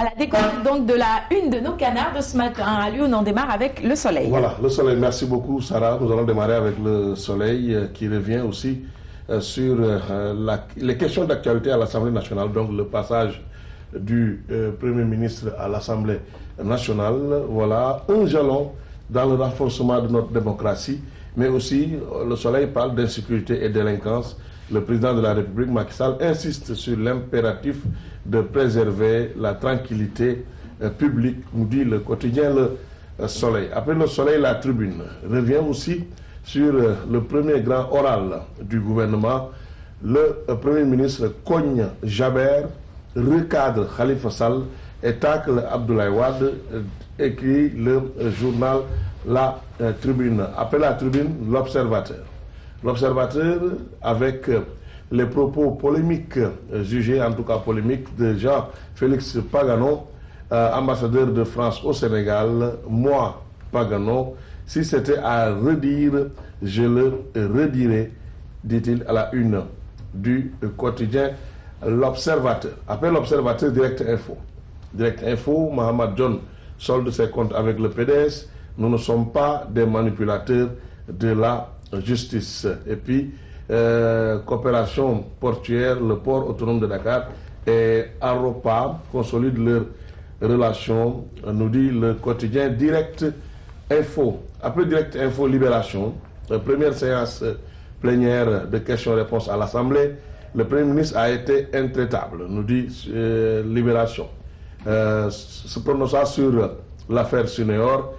à la découverte donc de la une de nos canards de ce matin. À Lyon, on démarre avec le soleil. Voilà, le soleil. Merci beaucoup, Sarah. Nous allons démarrer avec le soleil qui revient aussi sur les questions d'actualité à l'Assemblée nationale. Donc, le passage du Premier ministre à l'Assemblée nationale. Voilà, un jalon dans le renforcement de notre démocratie. Mais aussi, le soleil parle d'insécurité et délinquance. Le président de la République, Macky Sall, insiste sur l'impératif de préserver la tranquillité publique, nous dit le quotidien Le Soleil. Après le Soleil, la Tribune revient aussi sur le premier grand oral du gouvernement. Le Premier ministre cogne Jaber, recadre Khalifa Sall et tacle Abdoulaye Wade, écrit le journal La Tribune. Après la Tribune, l'Observateur. L'Observateur avec les propos polémiques, jugés en tout cas polémiques, de Jean-Félix Pagano, ambassadeur de France au Sénégal. Moi, Pagano, si c'était à redire, je le redirais, dit-il à la une du quotidien L'Observateur. Après l'Observateur, Direct Info. Direct Info, Mohamed John solde ses comptes avec le PDS. Nous ne sommes pas des manipulateurs de la justice. Et puis, coopération portuaire, le port autonome de Dakar et Aropa consolident leurs relations, nous dit le quotidien Direct Info. Après Direct Info, Libération, première séance plénière de questions-réponses à l'Assemblée, le Premier ministre a été intraitable, nous dit Libération. Se prononçant sur l'affaire Suneor,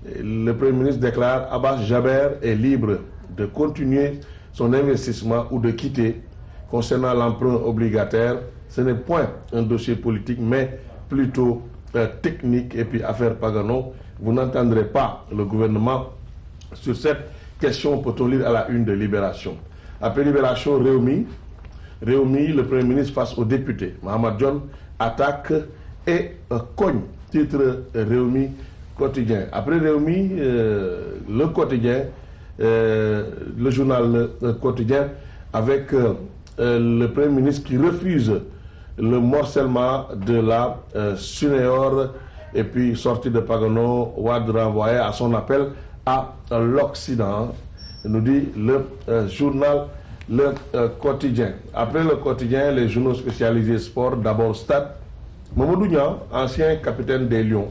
le Premier ministre déclare Abbas Jaber est libre de continuer son investissement ou de quitter. Concernant l'emprunt obligataire, ce n'est point un dossier politique, mais plutôt technique. Et puis, affaire Pagano, vous n'entendrez pas le gouvernement sur cette question, peut-on lire à la une de Libération. Après Libération, Réumi, le Premier ministre face aux députés. Mohamed John attaque et cogne, titre Réumi quotidien. Après Réumi, le quotidien, le journal quotidien, avec le Premier ministre qui refuse le morcellement de la Suneor, et puis sortie de Pagano, Wade renvoyé à son appel à l'Occident, nous dit le journal Le Quotidien. Après le quotidien, les journaux spécialisés sport, d'abord Stade. Mamadou Niang, ancien capitaine des Lions,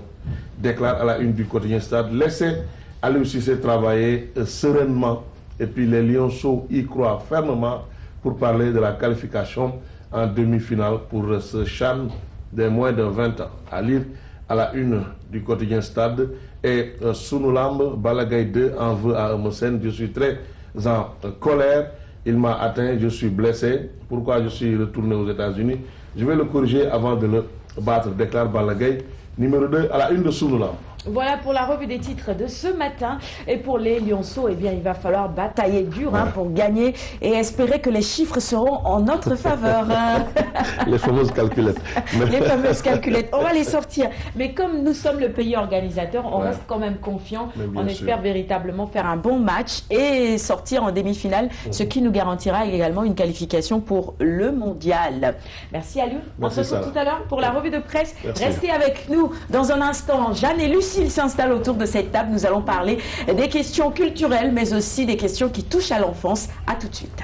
déclare à la une du quotidien Stade, laissez Aliou Cissé travailler sereinement, et puis les Lionceaux y croient fermement pour parler de la qualification en demi-finale pour ce CHAN des moins de 20 ans. À lire à la une du quotidien Stade. Et Sunulamb, Balagaï 2 en veut à Emerson. Je suis très en colère. Il m'a atteint, je suis blessé. Pourquoi je suis retourné aux États-Unis? Je vais le corriger avant de le battre, déclare Balagaï. Numéro 2 à la une de Sunulamb. Voilà pour la revue des titres de ce matin. Et pour les Lionceaux, eh bien, il va falloir batailler dur pour gagner et espérer que les chiffres seront en notre faveur. Les fameuses calculettes. Les fameuses calculettes. On va les sortir. Mais comme nous sommes le pays organisateur, on reste quand même confiant. On espère véritablement faire un bon match et sortir en demi-finale, ce qui nous garantira également une qualification pour le mondial. Merci Aliou. On se retrouve tout à l'heure pour la revue de presse. Merci. Restez avec nous dans un instant. Jeanne et Lucie s'installe autour de cette table. Nous allons parler des questions culturelles, mais aussi des questions qui touchent à l'enfance. À tout de suite.